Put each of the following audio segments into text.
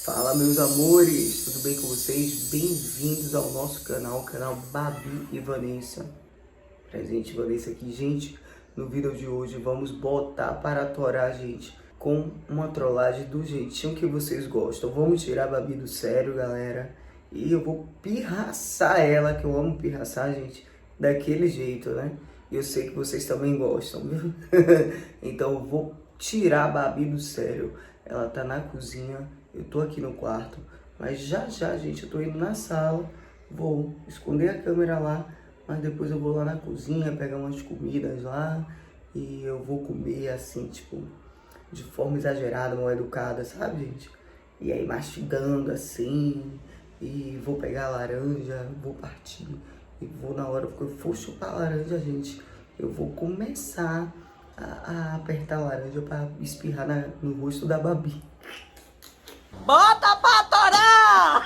Fala, meus amores, tudo bem com vocês? Bem-vindos ao nosso canal, o canal Babi e Vanessa. Presente, Vanessa aqui, gente. No vídeo de hoje vamos botar para atorar, gente, com uma trollagem do jeitinho que vocês gostam. Vamos tirar a Babi do sério, galera. E eu vou pirraçar ela, que eu amo pirraçar, gente, daquele jeito, né? E eu sei que vocês também gostam, viu? Então eu vou tirar a Babi do sério. Ela tá na cozinha, eu tô aqui no quarto, mas já, gente, eu tô indo na sala, vou esconder a câmera lá, mas depois eu vou lá na cozinha, pegar umas comidas lá, e eu vou comer assim, tipo, de forma exagerada, mal educada, sabe, gente? E aí mastigando assim, e vou pegar a laranja, vou partir, e vou na hora que eu for chupar a laranja, gente, eu vou começar a apertar a laranja pra espirrar no rosto da Babi. Bota pra torar!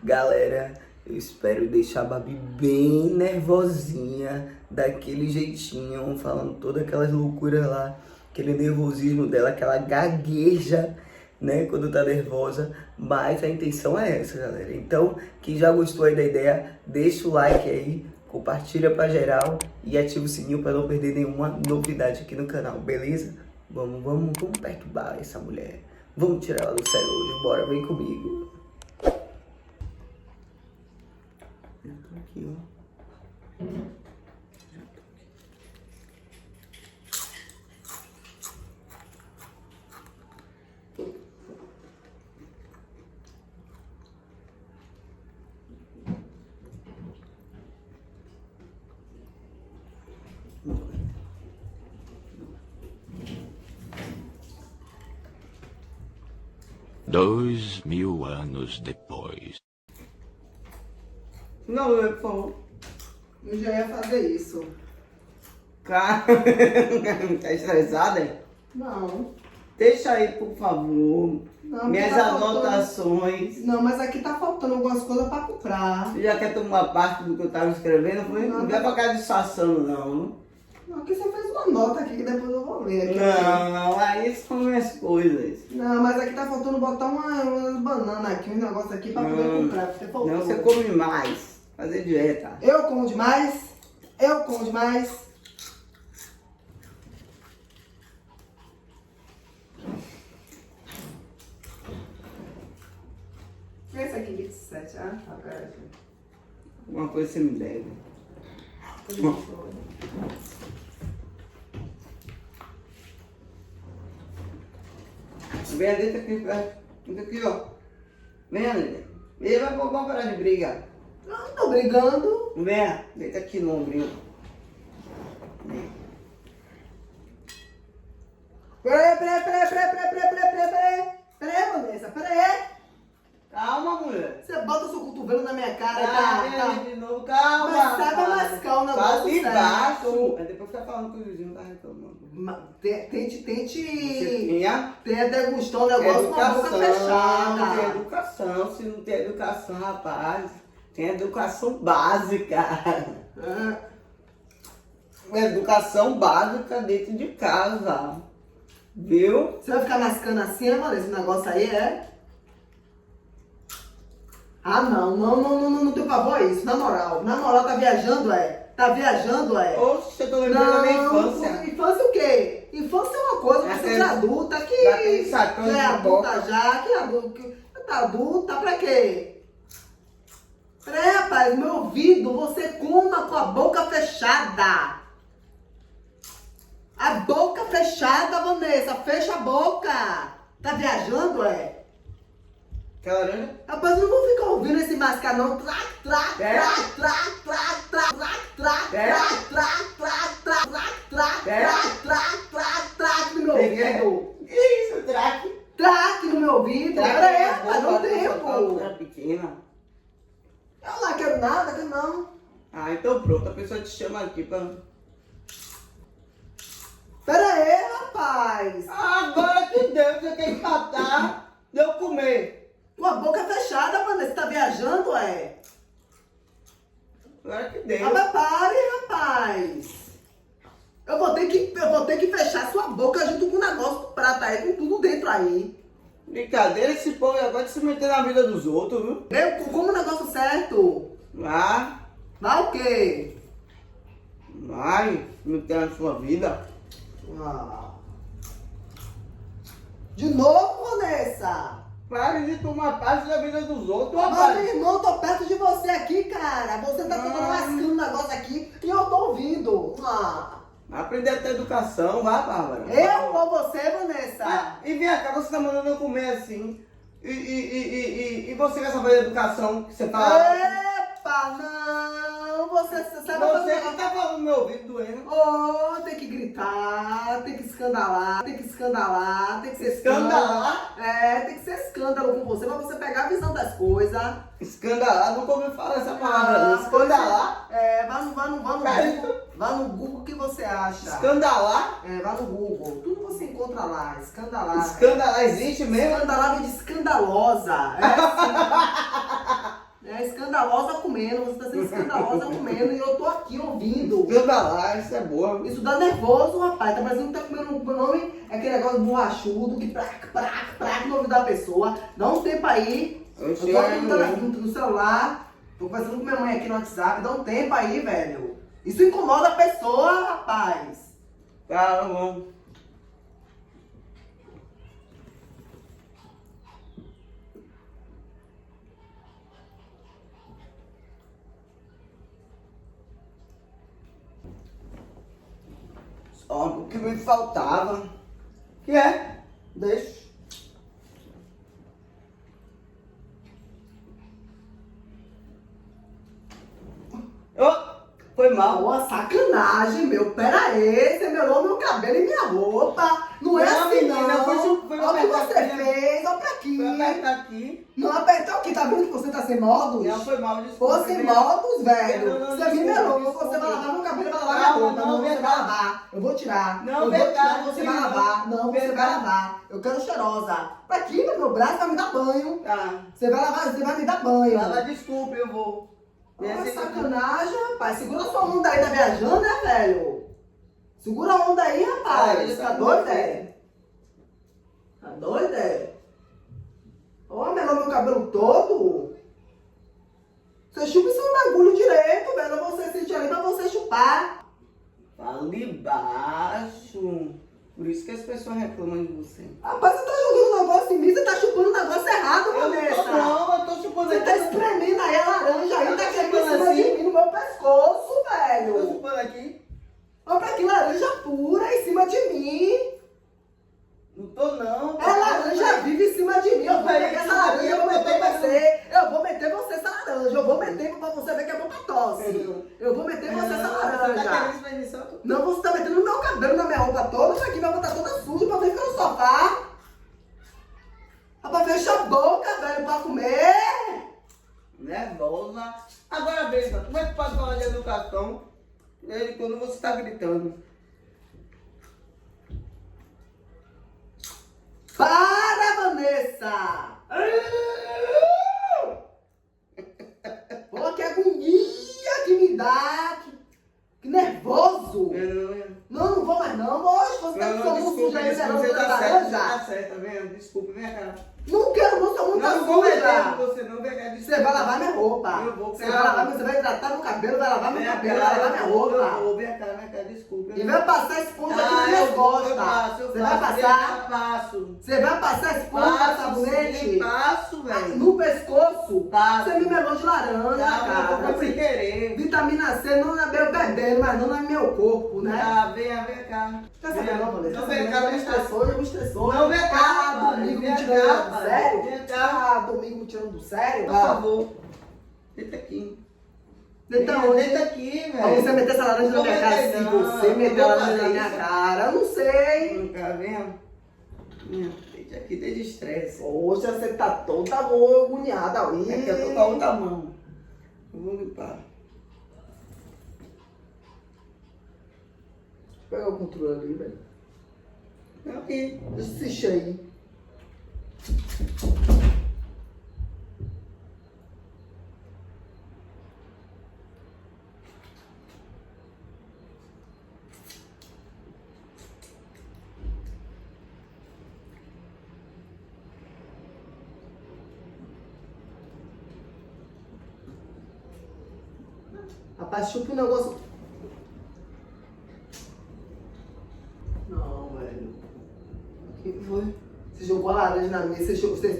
Galera, eu espero deixar a Babi bem nervosinha, daquele jeitinho, falando todas aquelas loucuras lá, aquele nervosismo dela, que ela gagueja, né, quando tá nervosa, mas a intenção é essa, galera. Então, quem já gostou aí da ideia, deixa o like aí, compartilha pra geral e ativa o sininho para não perder nenhuma novidade aqui no canal, beleza? Vamos perturbar essa mulher. Vamos tirar ela do sério hoje, bora, vem comigo. Já tô aqui, ó. Dois mil anos depois. Não, por favor. Eu já ia fazer isso. Cara, tá estressada? Hein? Não. Deixa aí, por favor. Não, Minhas tá faltando. anotações. Não, mas aqui tá faltando algumas coisas pra comprar. Você já quer tomar parte do que eu tava escrevendo? Foi? Não, Não vai pra cá disfarçando, não. Não, aqui você fez uma nota aqui que depois eu vou ler. Aqui. Não, aí são minhas coisas. Não, mas aqui tá faltando botar umas bananas aqui, um negócio aqui pra poder comprar. Porque faltou. Não, você come mais. Fazer dieta. Eu como demais? Eu como demais? Esse aqui, 27. Ah, tá, pera aqui. Alguma coisa você me deve. Vem, deita aqui, deita aqui, ó. Vem, Nenê. Ele vai parar de briga. Não tô brigando. Vem, deita aqui no ombrinho. Vem. Peraí, Vanessa, peraí. Calma, mulher. Você bota o seu cotovelo na minha cara, Vem tá? de novo, calma. Mas saiba mascar o negócio Faz de certo. baixo. Aí depois fica falando que o vizinho tá reclamando. Tente Tinha degustar o negócio com a boca tem fechada. educação. Se não tem educação, rapaz, tem educação básica. Ah, Educação básica dentro de casa. Viu? Você vai ficar mascando assim, mano? Esse negócio aí é? Ah, não tem pavor a isso, na moral, tá viajando, é? Tá viajando, é? Oxe, eu tô lembrando da minha infância. Infância o quê? Infância é uma coisa, Já você tem- é adulta, que já tem sacão já é de adulta boca. já, que é adulta, tá adulta, pra quê? Peraí, rapaz, meu ouvido, você coma com a boca fechada. A boca fechada, Vanessa, fecha a boca. Tá viajando, é? Quer laranja? Rapaz, eu não vou ficar ouvindo esse mascar não. Trac, É? no meu ouvido. Que isso, Draque? Trac no meu ouvido. Peraí, rapaz, não tempo. Era pequena. Eu não quero nada, que não. Ah, então pronto, a pessoa te chama aqui pra... Peraí, rapaz. Agora que deu, você quer empatar, deu comer. Com a boca fechada, mano, você tá viajando, é? Agora que deu. Rapaz, pare, rapaz. Eu vou ter que fechar sua boca junto com o negócio do prato aí, com tudo dentro aí. Brincadeira esse povo agora de se meter na vida dos outros, viu? Eu como um negócio certo. Vai, Vai o quê? vai, meter na sua vida. Ah. De novo, Vanessa? Pare de tomar parte da vida dos outros, Mas, rapaz. meu irmão, eu tô perto de você aqui, cara. Você tá tocando lascando um negócio aqui e eu tô ouvindo. Ah. Aprender a ter educação, vai, Bárbara. Eu ou você, Vanessa? Ah, e vem cá, você tá mandando eu comer assim. E você quer saber da educação que você fala? Epa, não. Você sabe Você que tá falando no meu ouvido doendo. Oh, tem que gritar, tem que escandalar, tem que escandalar, tem que ser Escandalar? Tem que ser escândalo com você, pra você pegar a visão das coisas. Escandalar, nunca ouvi falar essa palavra. Não. Escandalar? Vá no Google que você acha. Escandalar? Vá no Google. Tudo você encontra lá. Escandalar. Escandalar existe mesmo? Escandalar vem de escandalosa. É escandalosa comendo. Você tá sendo escandalosa comendo e eu tô aqui ouvindo. Escandalar, isso é boa. Isso dá nervoso, rapaz. Tá parecendo que tá comendo um nome, é aquele negócio borrachudo que prac no ouvido da pessoa. Dá um tempo aí. Eu tô aqui no celular. Tô conversando com minha mãe aqui no WhatsApp. Dá um tempo aí, velho. Isso incomoda a pessoa, rapaz. Tá bom. Só o que me faltava. Que é? Deixa. Foi mal. Uma sacanagem, meu. Pera aí, você melou meu cabelo e minha roupa. Não é Não, assim, menina, não. foi Olha o que apertar você aqui. fez, olha pra aqui. Foi apertar aqui. Não apertou aqui, tá vendo que você tá sem modos? Não, foi mal, desculpa. Tô sem modos, velho. Não, Você me desculpa, melou, desculpa. você vai lavar meu cabelo e vai lavar Calma, minha roupa. não, Não, você vem vai cá. lavar. Eu vou tirar. Não, eu vem vou cá, tirar, você vai não. lavar. Não, Vem você cá. vai lavar. Eu quero cheirosa. Pra aqui, meu braço vai me dar banho. Tá. Você vai lavar, você vai me dar banho. Ela, desculpa, eu vou. Olha, sacanagem, rapaz. Segura sua onda aí, tá viajando, né, velho? Segura a onda aí, rapaz. Tá doido, é? Tá doido, é? Ó, melou meu cabelo todo. Você chupa esse bagulho direito, velho. Você sente ali pra você chupar. Ali baixo. Por isso que as pessoas reclamam de você. Rapaz, você tá jogando um negócio em mim, você tá chupando um negócio errado, Vanessa. Não, eu tô chupando Você aqui. tá espremendo aí a laranja aí, Eu tá tô querendo em chupando cima de assim. mim no meu pescoço, Eu tô velho. chupando aqui. Olha pra que laranja pura em cima de mim. Não tô não. É laranja viva em cima de mim. Eu vou pegar essa laranja, eu vou meter em você. Eu vou meter você essa laranja. Eu vou meter pra você ver que é bom pra tosse. Eu vou meter você essa Você tá laranja. querendo espreguiçar? Não, você tá metendo no meu cabelo, na minha roupa toda. Isso aqui vai botar toda suja pra ver ficar no sofá. Rapaz, fecha a boca, velho, pra comer. Nervosa. Agora veja, como é que pode falar de educação quando você tá gritando? Para, Vanessa! Pô, que agonia que me dá! Que nervoso! Não, não vou mais não. Hoje você tá com sua mão suja aí, você você tá certo, laranja. tá certo, tá vendo? Desculpa, vem cá. Não quero, não, sua mão tá Não vou meter suja. com você, não, vem cá. Você vai lavar minha roupa. Eu vou, Você vai lavar, você vai hidratar meu cabelo, vai lavar meu cabelo, vai lavar minha roupa. Eu vou, vem cá, desculpa. E vai passar esponja aqui nas eu minhas vou, costas. eu passo, Você vai passar? Eu passo. Você vai passar esponja no sabonete? Passo, velho. No pescoço? Passo. Você me melou de laranja, cara. Foi sem querer. Vitamina C não é meu bebê, mas não é meu corpo, né? Ah, vem cá. Tá sabendo, não, Vanessa? Não, vem cá, Já vem me cá. estressou, já me estressou. Não, vem cá, Ah, pai, domingo vem me cá, tirando do pai. sério? Vem cá. Ah, domingo me tirando do sério? Por favor. Deita aqui. Deita onde? Deita aqui, Pra velho. você meter essa laranja na minha cara, se você meter a laranja na minha cara, eu não sei. Vem cá, vem. Deita aqui, desde estresse. Poxa, você tá toda agoniada aí. É que eu tô com a outra mão. Eu vou limpar. Pega o controle ali, velho. Aqui. Assiste aí. Rapaz, chupa o negócio. Não, velho. O que foi? Você jogou a laranja na mesa, você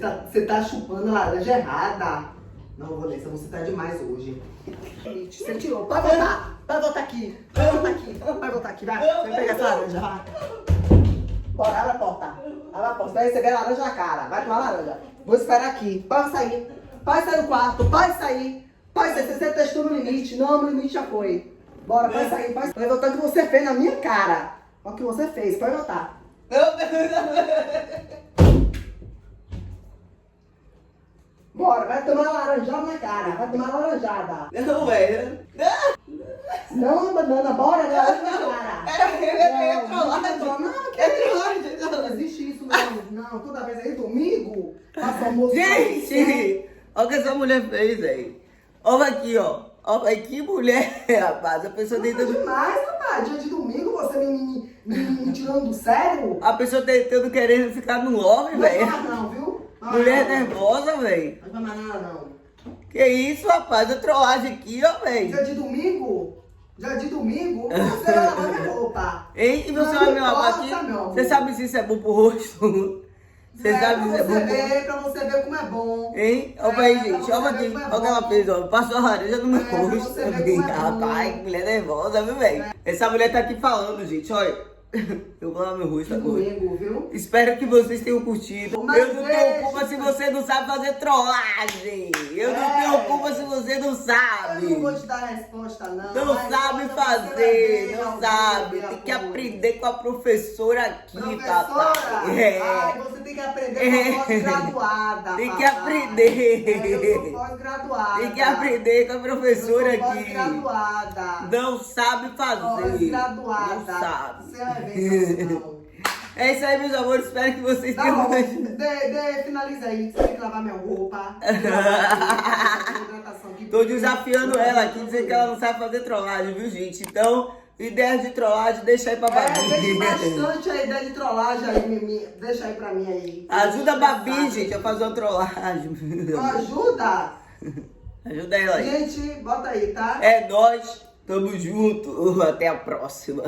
tá chupando a laranja errada. Não, Vanessa, você tá demais hoje. Você tirou. Vai voltar. Vai voltar aqui. Vai voltar aqui. Vai voltar aqui. Vai. Vai pegar essa laranja. Vai. Bora, abre a porta. Abre a porta. Você vai receber a laranja na cara. Vai tomar laranja. Vou esperar aqui. Pode sair. Pode sair do quarto. Pode sair. Pode sair. Você testou no limite. Não, no limite já foi. Bora, pode sair. Vai voltar o que você fez na minha cara. Olha o que você fez. Pode voltar. Bora, vai tomar laranjada na cara. Vai tomar laranjada. Não, velho. Não, banana, bora, laranja na cara. É trollagem. Não, que É trollagem. não existe isso, não. Não, toda vez aí, domingo, passa almoço. Gente, olha o que essa mulher fez, velho. Olha aqui, ó. Olha que mulher, rapaz. A pessoa Não é tentando... demais, rapaz. Dia de domingo, você me tirando do sério? A pessoa tentando querendo ficar no love, Não velho. faz não, viu? Não, Mulher não. nervosa, velho. Não faz mais nada, não. Que isso, rapaz? A trollagem aqui, ó, velho. Dia de domingo, você vai lavar minha roupa. Hein? E você Não vai me importa, lavar aqui? meu amor. Você sabe se isso é bom pro rosto? Você sabe se é bom pro rosto? Pra você ver como é bom. Hein? Olha aí, pra gente. você Olha ver aqui. como é Olha o que ela bom. fez, ó. Passou a laranja no meu Pra rosto. você ver como é bom. Rapaz, que mulher nervosa, viu, velho? Essa mulher tá aqui falando, gente. Olha. Eu vou lavar meu rosto De agora. domingo, viu? Espero que vocês tenham curtido. Mas Eu não tenho deixa. culpa se você não sabe fazer trollagem. Eu não tenho culpa se você não sabe. Eu não vou te dar a resposta, não. Não Mas sabe quando fazer, você vai não ver, sabe. meu Tem que amor. aprender com a professora aqui, Professora? papai. É. Ai, você tem que aprender com a pós-graduada. Tem que papai. aprender. Eu sou pós-graduada. Tem que aprender com a professora Eu sou aqui. pós-graduada. Não sabe fazer. Pós-graduada. Não sabe. Você vai ver, não. É isso aí, meus amores. Espero que vocês Tá tenham bom, gostado. finaliza aí. Você tem que lavar minha roupa. Tô desafiando ela aqui, dizendo que ela não sabe fazer trollagem, viu, gente? Então, ideias de trollagem, deixa aí pra Babi. Tem bastante a ideia de trollagem aí, Mimi. Deixa aí pra mim aí. Ajuda a Babi, gente, a fazer uma trollagem. Ajuda? Ajuda ela aí. Gente, bota aí, tá? É nóis, tamo junto. Até a próxima.